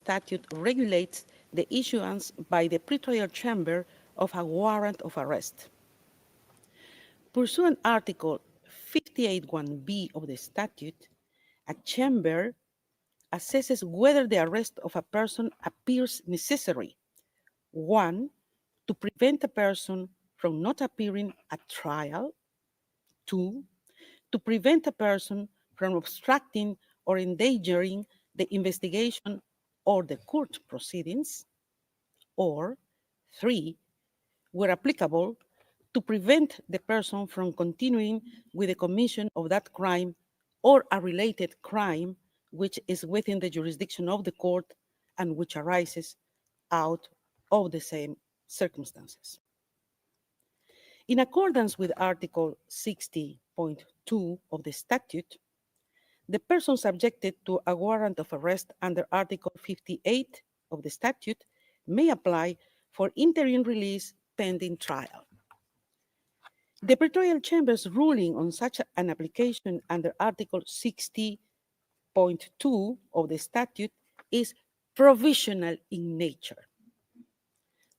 statute regulates the issuance by the pretrial chamber of a warrant of arrest. Pursuant Article 58(1)b of the statute, a chamber assesses whether the arrest of a person appears necessary. 1, to prevent a person from not appearing at trial. 2, to prevent a person from obstructing or endangering the investigation or the court proceedings. Or 3, where applicable, to prevent the person from continuing with the commission of that crime or a related crime which is within the jurisdiction of the court and which arises out of the same circumstances. In accordance with Article 60.2 of the statute, the person subjected to a warrant of arrest under Article 58 of the statute may apply for interim release pending trial. The pretrial chamber's ruling on such an application under Article 60.2 of the statute is provisional in nature,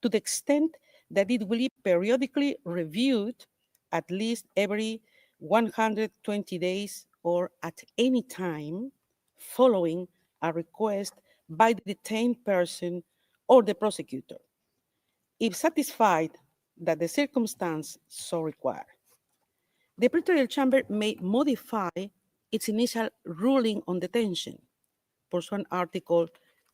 to the extent that it will be periodically reviewed at least every 120 days or at any time following a request by the detained person or the prosecutor, if satisfied that the circumstance so require. The pretrial chamber may modify its initial ruling on detention, pursuant Article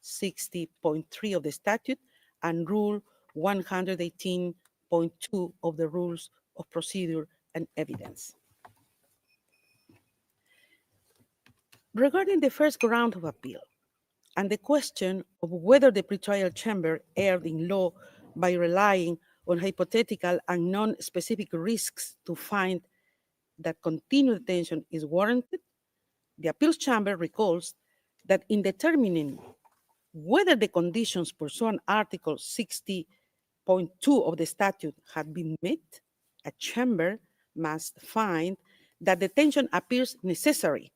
60.3 of the statute and Rule 118.2 of the Rules of Procedure and Evidence. Regarding the first ground of appeal and the question of whether the pretrial chamber erred in law by relying on hypothetical and non-specific risks to find that continued detention is warranted, the appeals chamber recalls that in determining whether the conditions pursuant Article 60.2 of the statute had been met, a chamber must find that detention appears necessary.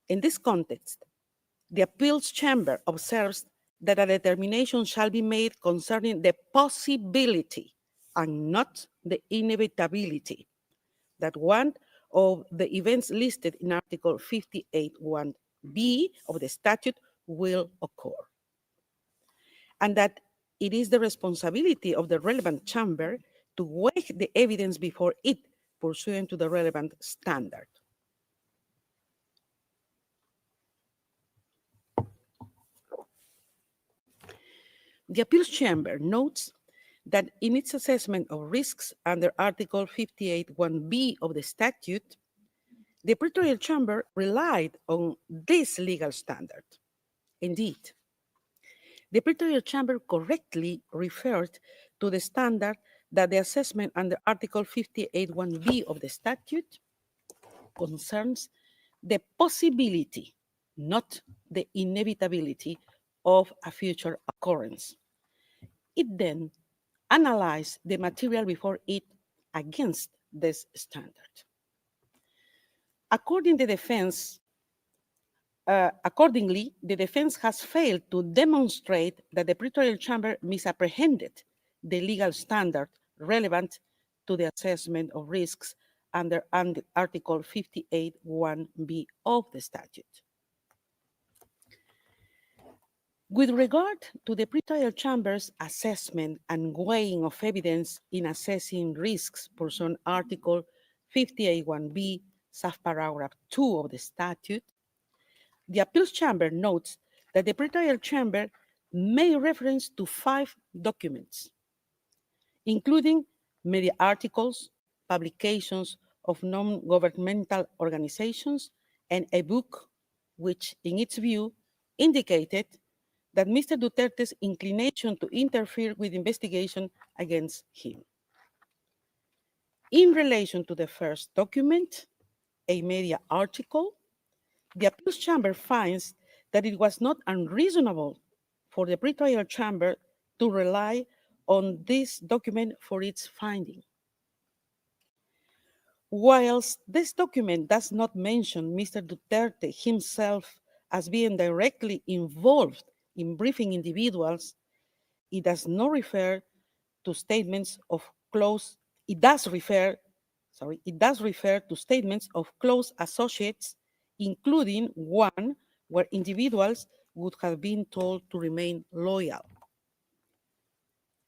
In this context, the appeals chamber observes that a determination shall be made concerning the possibility and not the inevitability that one of the events listed in Article 58(1)b of the statute will occur, and that it is the responsibility of the relevant chamber to weigh the evidence before it pursuant to the relevant standard. The appeals chamber notes that in its assessment of risks under Article 58(1)b of the statute, the pretrial chamber relied on this legal standard. Indeed, the pretrial chamber correctly referred to the standard that the assessment under Article 58(1)b of the statute concerns the possibility, not the inevitability, of a future occurrence. It then analyzed the material before it against this standard. Accordingly, the defense has failed to demonstrate that the pretrial chamber misapprehended the legal standard relevant to the assessment of risks under Article 58(1)b of the statute. With regard to the pretrial chamber's assessment and weighing of evidence in assessing risks pursuant Article 58(1)b, subparagraph 2 of the statute, the appeals chamber notes that the pretrial chamber made reference to 5 documents, including media articles, publications of non-governmental organizations, and a book which, in its view, indicated that Mr. Duterte's inclination to interfere with investigation against him. In relation to the first document, a media article, the appeals chamber finds that it was not unreasonable for the pretrial chamber to rely on this document for its finding. Whilst this document does not mention Mr. Duterte himself as being directly involved in briefing individuals, it does not refer to statements of close, it does refer, it does refer to statements of close associates, including one where individuals would have been told to remain loyal.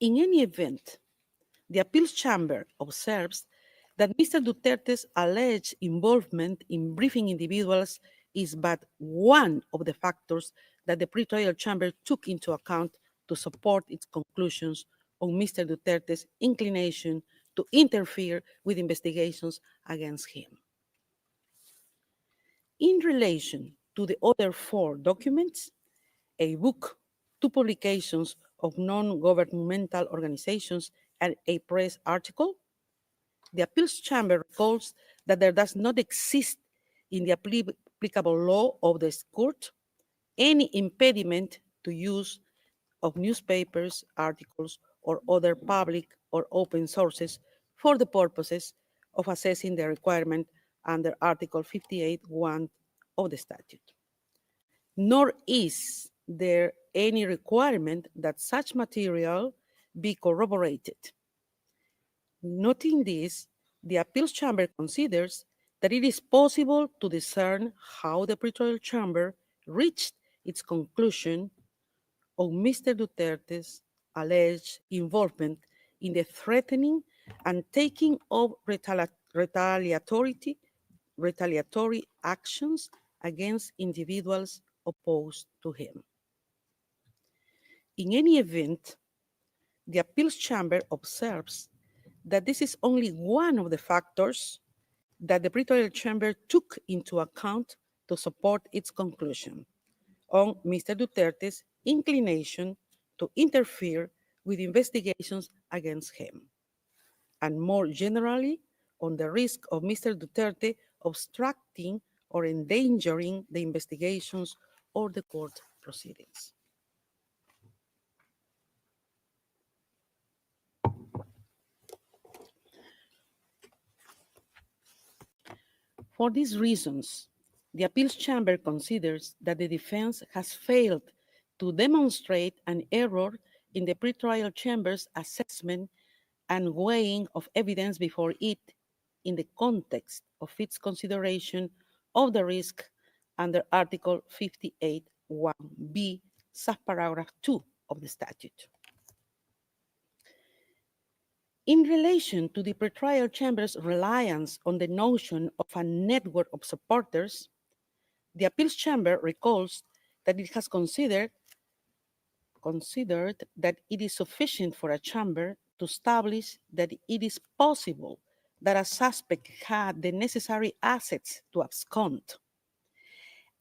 In any event, the appeals chamber observes that Mr. Duterte's alleged involvement in briefing individuals is but one of the factors that the pretrial chamber took into account to support its conclusions on Mr. Duterte's inclination to interfere with investigations against him. In relation to the other four documents, a book, two publications of non-governmental organizations, and a press article, the appeals chamber recalls that there does not exist in the applicable law of this court any impediment to use of newspapers, articles, or other public or open sources for the purposes of assessing the requirement under Article 58(1) of the statute. Nor is there any requirement that such material be corroborated. Noting this, the appeals chamber considers that it is possible to discern how the pretrial chamber reached its conclusion on Mr. Duterte's alleged involvement in the threatening and taking of retaliatory actions against individuals opposed to him. In any event, the appeals chamber observes that this is only one of the factors that the pretrial chamber took into account to support its conclusion on Mr. Duterte's inclination to interfere with investigations against him, and more generally, on the risk of Mr. Duterte obstructing or endangering the investigations or the court proceedings. For these reasons, the appeals chamber considers that the defense has failed to demonstrate an error in the pretrial chamber's assessment and weighing of evidence before it in the context of its consideration of the risk under Article 58(1)(b), subparagraph 2 of the statute. In relation to the pretrial chamber's reliance on the notion of a network of supporters, the appeals chamber recalls that it has considered that it is sufficient for a chamber to establish that it is possible that a suspect had the necessary assets to abscond,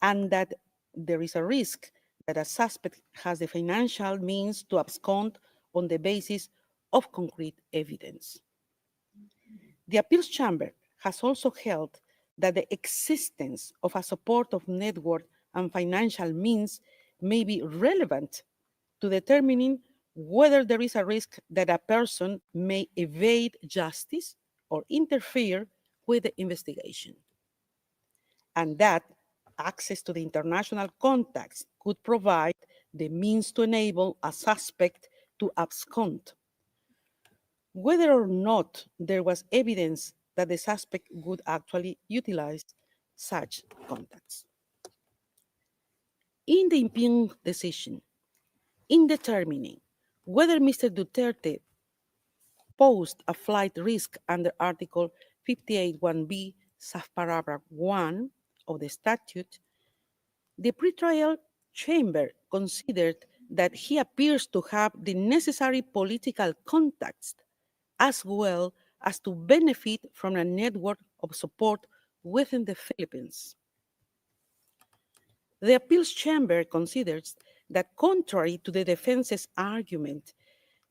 and that there is a risk that a suspect has the financial means to abscond on the basis of concrete evidence. The appeals chamber has also held that the existence of a supportive network and financial means may be relevant to determining whether there is a risk that a person may evade justice or interfere with the investigation, and that access to the international contacts could provide the means to enable a suspect to abscond, whether or not there was evidence that the suspect would actually utilize such contacts. In the impugned decision, in determining whether Mr. Duterte posed a flight risk under Article 58(1)(b), subparagraph 1 of the statute, the pretrial chamber considered that he appears to have the necessary political contacts as well as to benefit from a network of support within the Philippines. The appeals chamber considers that contrary to the defense's argument,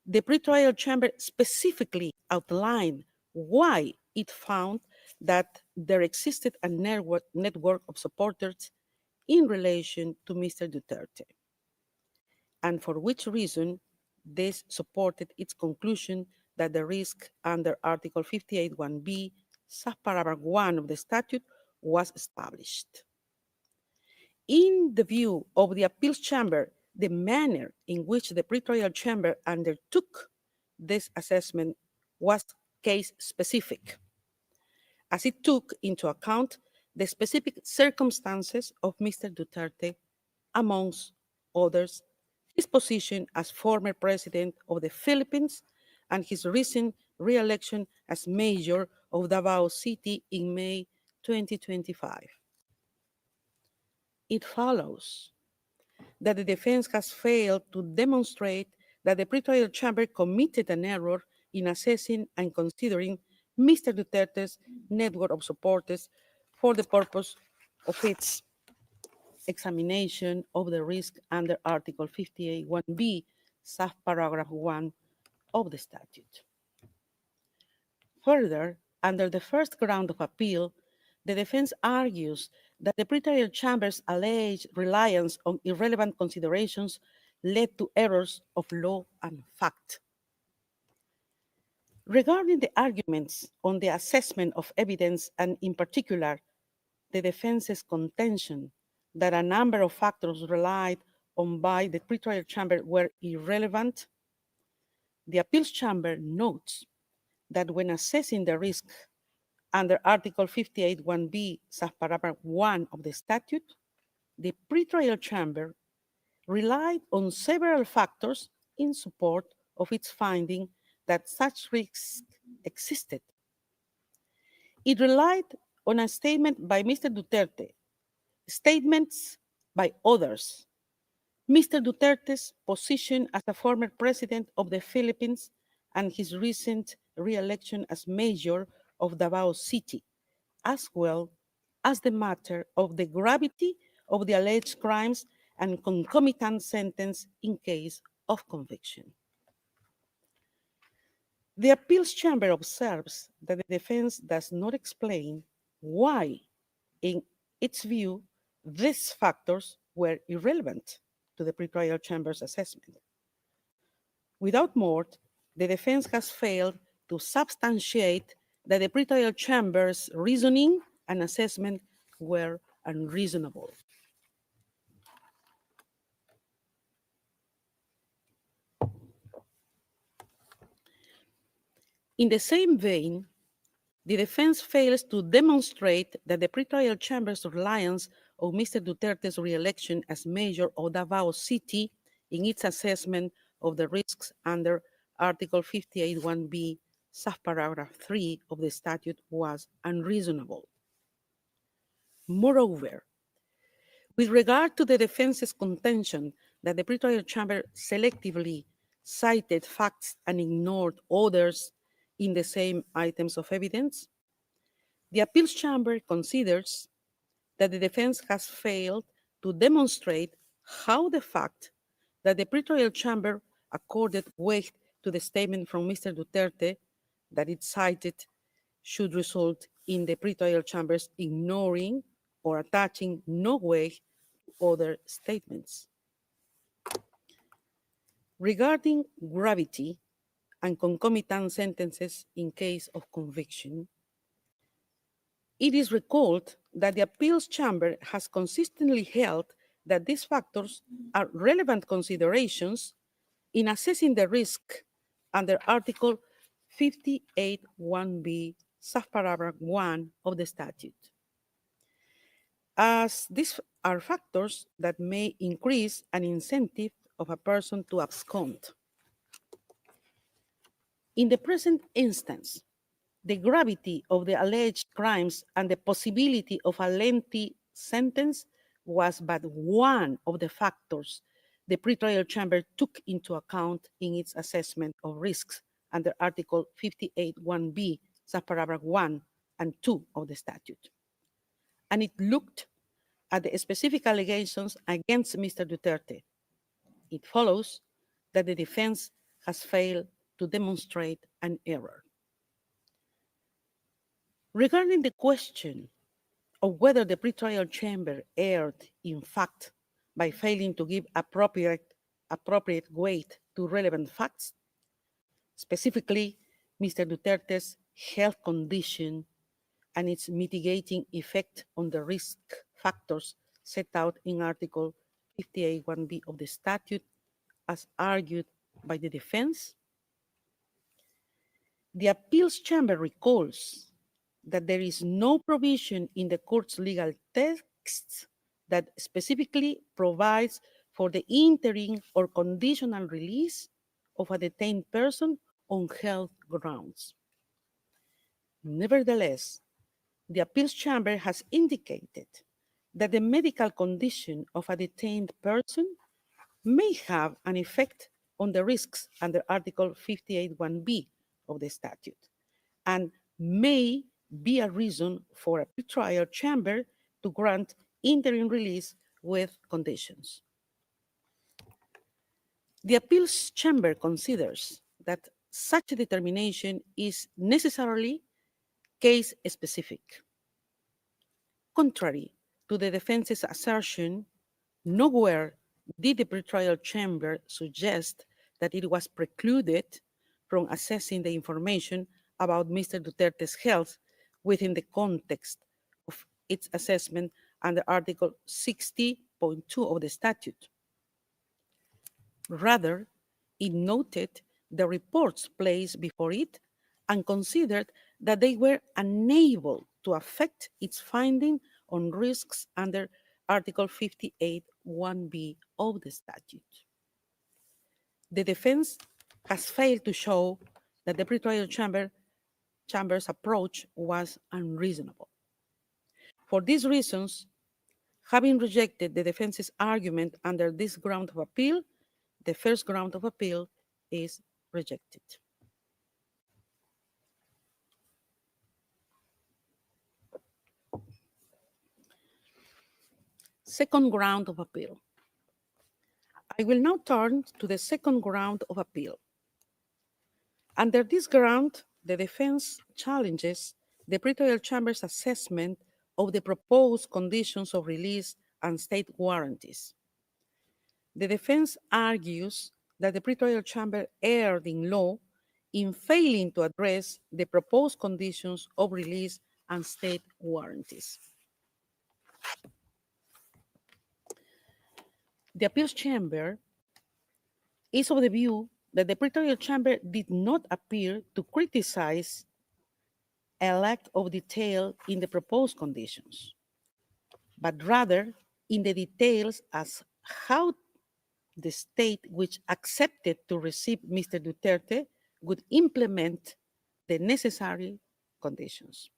the pretrial chamber specifically outlined why it found that there existed a network of supporters in relation to Mr. Duterte, and for which reason this supported its conclusion that the risk under Article 58(1)(b), subparagraph 1 of the statute was established. In the view of the appeals chamber, the manner in which the pretrial chamber undertook this assessment was case-specific, as it took into account the specific circumstances of Mr. Duterte, amongst others, his position as former president of the Philippines and his recent re-election as mayor of Davao City in May 2025. It follows that the defense has failed to demonstrate that the pretrial chamber committed an error in assessing and considering Mr. Duterte's network of supporters for the purpose of its examination of the risk under Article 58(1)(b), subparagraph 1 of the statute. Further, under the first ground of appeal, the defense argues that the pretrial chamber's alleged reliance on irrelevant considerations led to errors of law and fact. Regarding the arguments on the assessment of evidence, and in particular, the defense's contention that a number of factors relied on by the pretrial chamber were irrelevant, the appeals chamber notes that when assessing the risk under Article 58(1)(b), subparagraph 1 of the statute, the pretrial chamber relied on several factors in support of its finding that such risks existed. It relied on a statement by Mr. Duterte, statements by others, Mr. Duterte's position as a former president of the Philippines and his recent re-election as mayor of Davao City, as well as the matter of the gravity of the alleged crimes and concomitant sentence in case of conviction. The appeals chamber observes that the defense does not explain why, in its view, these factors were irrelevant to the pretrial chamber's assessment. Without more, the defense has failed to substantiate that the pretrial chamber's reasoning and assessment were unreasonable. In the same vein, the defense fails to demonstrate that the pretrial chamber's reliance on Mr. Duterte's re-election as mayor of Davao City in its assessment of the risks under Article 58(1)(b), subparagraph 3 of the statute was unreasonable. Moreover, with regard to the defense's contention that the pretrial chamber selectively cited facts and ignored others in the same items of evidence, the appeals chamber considers that the defense has failed to demonstrate how the fact that the pretrial chamber accorded weight to the statement from Mr. Duterte that it cited should result in the pretrial chamber's ignoring or attaching no weight to other statements. Regarding gravity and concomitant sentences in case of conviction, it is recalled that the appeals chamber has consistently held that these factors are relevant considerations in assessing the risk under Article 58(1)(b), subparagraph 1 of the statute, as these are factors that may increase an incentive of a person to abscond. In the present instance, the gravity of the alleged crimes and the possibility of a lengthy sentence was but one of the factors the pretrial chamber took into account in its assessment of risks under Article 58(1)(b), subparagraph 1 and 2 of the statute. And it looked at the specific allegations against Mr. Duterte. It follows that the defense has failed to demonstrate an error. Regarding the question of whether the pretrial chamber erred in fact by failing to give appropriate weight to relevant facts, specifically Mr. Duterte's health condition and its mitigating effect on the risk factors set out in Article 58(1)(b) of the statute as argued by the defense? The appeals chamber recalls that there is no provision in the court's legal texts that specifically provides for the interim or conditional release of a detained person on health grounds. Nevertheless, the appeals chamber has indicated that the medical condition of a detained person may have an effect on the risks under Article 58(1)(b) of the statute and may be a reason for a pretrial chamber to grant interim release with conditions. The appeals chamber considers that such a determination is necessarily case-specific. Contrary to the defense's assertion, nowhere did the pretrial chamber suggest that it was precluded from assessing the information about Mr. Duterte's health within the context of its assessment under Article 60.2 of the statute. Rather, it noted the reports placed before it and considered that they were unable to affect its finding on risks under Article 58(1)(b) of the statute. The defense has failed to show that the pretrial chamber's approach was unreasonable. For these reasons, having rejected the defense's argument under this ground of appeal, the first ground of appeal is rejected. Second ground of appeal. I will now turn to the second ground of appeal. Under this ground, the defense challenges the pretrial chamber's assessment of the proposed conditions of release and state warranties. The defense argues that the pretrial chamber erred in law in failing to address the proposed conditions of release and state warranties. The appeals chamber is of the view that the pretrial chamber did not appear to criticize a lack of detail in the proposed conditions, but rather in the details as how the state which accepted to receive Mr. Duterte would implement the necessary conditions.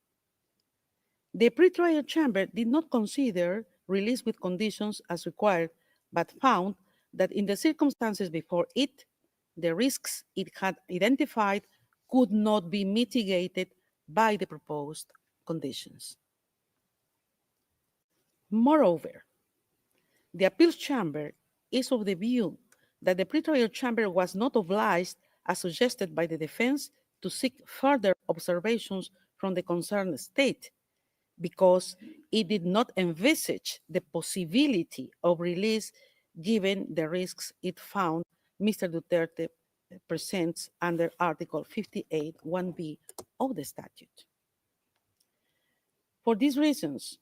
The pretrial chamber did not consider release with conditions as required, but found that in the circumstances before it, the risks it had identified could not be mitigated by the proposed conditions. Moreover, the appeals chamber is of the view that the pretrial chamber was not obliged, as suggested by the defense, to seek further observations from the concerned state, because it did not envisage the possibility of release given the risks it found Mr. Duterte presents under Article 58(1)(b) of the statute. For these reasons,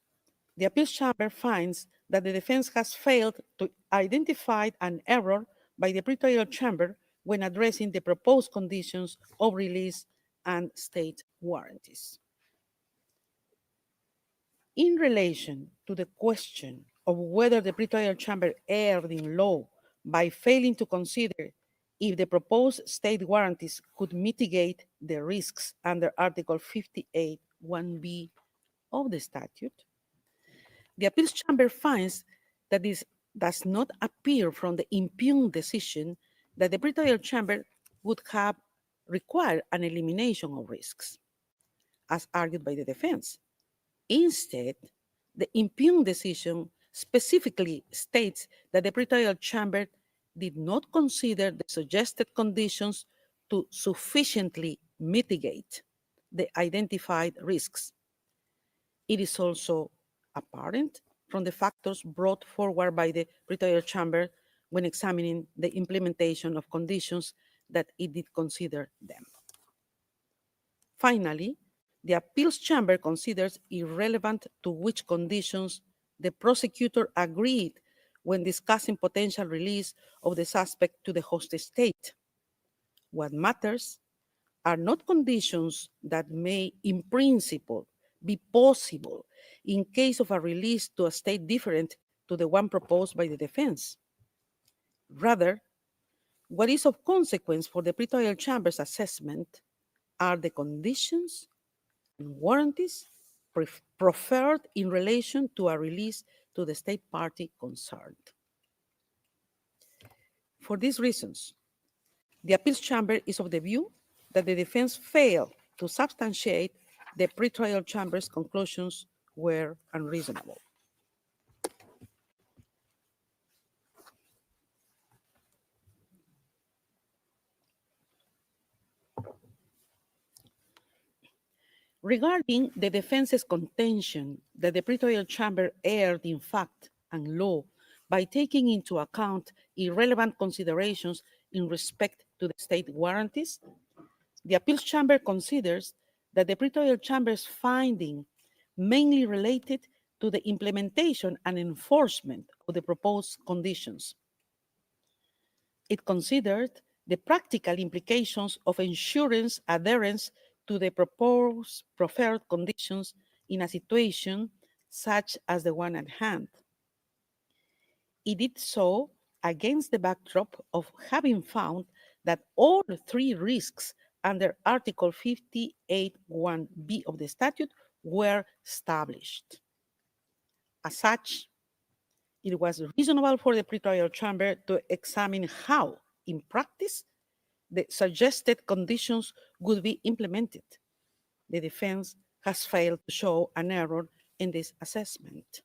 the appeals chamber finds that the defense has failed to identify an error by the pretrial chamber when addressing the proposed conditions of release and state warranties. In relation to the question of whether the pretrial chamber erred in law by failing to consider if the proposed state warranties could mitigate the risks under Article 58(1)(b) of the statute, the appeals chamber finds that this does not appear from the impugned decision that the pretrial chamber would have required an elimination of risks, as argued by the defense. Instead, the impugned decision specifically states that the pretrial chamber did not consider the suggested conditions to sufficiently mitigate the identified risks. It is also apparent from the factors brought forward by the pretrial chamber when examining the implementation of conditions that it did consider them. Finally, the appeals chamber considers irrelevant to which conditions the prosecutor agreed when discussing potential release of the suspect to the host state. What matters are not conditions that may, in principle, be possible in case of a release to a state different to the one proposed by the defense. Rather, what is of consequence for the pretrial chamber's assessment are the conditions and warranties proffered in relation to a release to the state party concerned. For these reasons, the appeals chamber is of the view that the defense failed to substantiate the pretrial chamber's conclusions were unreasonable. Regarding the defense's contention that the pretrial chamber erred in fact and law by taking into account irrelevant considerations in respect to the state warranties, the appeals chamber considers that the pretrial chamber's finding mainly related to the implementation and enforcement of the proposed conditions. It considered the practical implications of ensuring adherence to the proposed preferred conditions in a situation such as the one at hand. It did so against the backdrop of having found that all three risks under Article 58(1)(b) of the statute were established. As such, it was reasonable for the pretrial chamber to examine how, in practice, the suggested conditions would be implemented. The defense has failed to show an error in this assessment.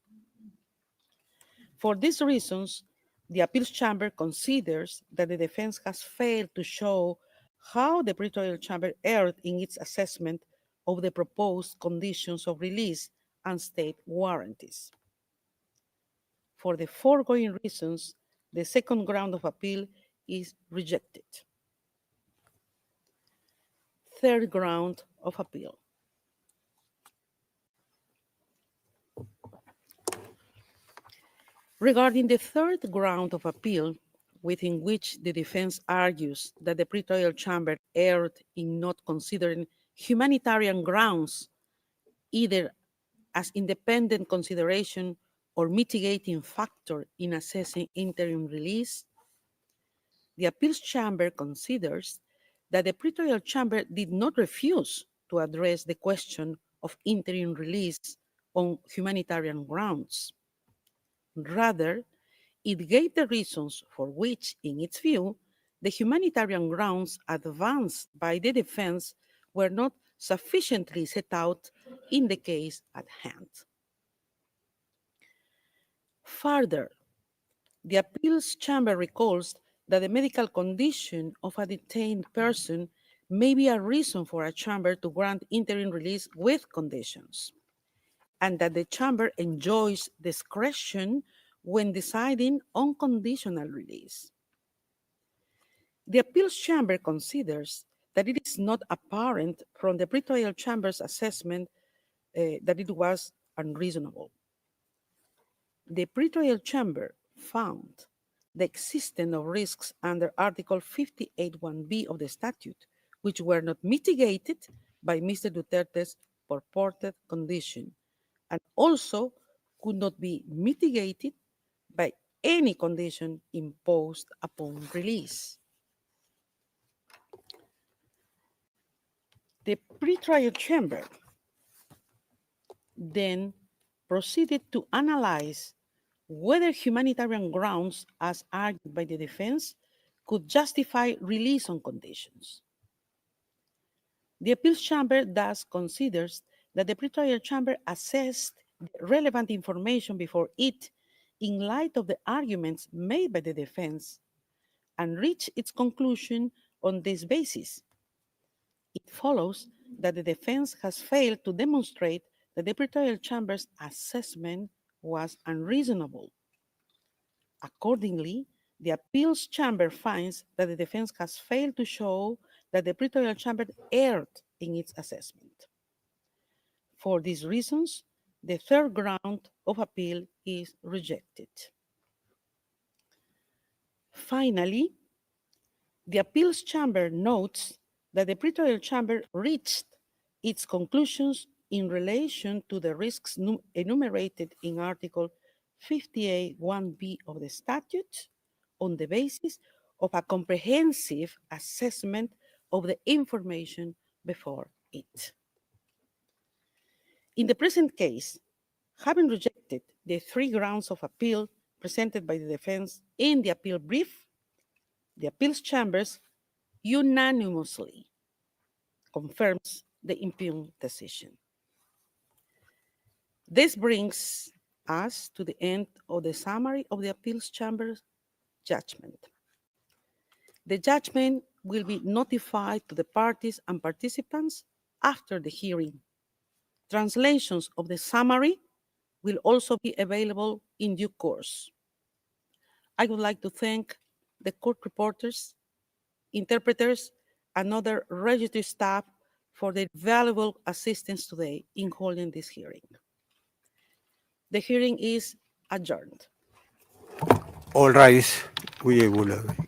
For these reasons, the appeals chamber considers that the defense has failed to show how the pretrial chamber erred in its assessment of the proposed conditions of release and state warranties. For the foregoing reasons, the second ground of appeal is rejected. Third ground of appeal. Regarding the third ground of appeal, within which the defense argues that the pretrial chamber erred in not considering humanitarian grounds either as independent consideration or mitigating factor in assessing interim release, the appeals chamber considers that the pretrial chamber did not refuse to address the question of interim release on humanitarian grounds. Rather, it gave the reasons for which, in its view, the humanitarian grounds advanced by the defense were not sufficiently set out in the case at hand. Further, the appeals chamber recalls that the medical condition of a detained person may be a reason for a chamber to grant interim release with conditions, and that the chamber enjoys discretion when deciding on conditional release. The appeals chamber considers that it is not apparent from the pretrial chamber's assessment that it was unreasonable. The pretrial chamber found the existence of risks under Article 58(1)(b) of the statute, which were not mitigated by Mr. Duterte's purported condition, and also could not be mitigated by any condition imposed upon release. The pretrial chamber then proceeded to analyze whether humanitarian grounds, as argued by the defense, could justify release on conditions. The appeals chamber thus considers that the pretrial chamber assessed the relevant information before it in light of the arguments made by the defense and reached its conclusion on this basis. It follows that the defense has failed to demonstrate that the pretrial chamber's assessment was unreasonable. Accordingly, the appeals chamber finds that the defense has failed to show that the pretrial chamber erred in its assessment. For these reasons, the third ground of appeal is rejected. Finally, the appeals chamber notes that the pretrial chamber reached its conclusions in relation to the risks enumerated in Article 58(1)(b) of the statute on the basis of a comprehensive assessment of the information before it. In the present case, having rejected the 3 grounds of appeal presented by the defense in the appeal brief, the appeals chambers unanimously confirms the impugned decision. This brings us to the end of the summary of the appeals chamber's judgment. The judgment will be notified to the parties and participants after the hearing. Translations of the summary will also be available in due course. I would like to thank the court reporters, interpreters, and other registry staff for their valuable assistance today in holding this hearing. The hearing is adjourned. All rise. Huye Gulabi.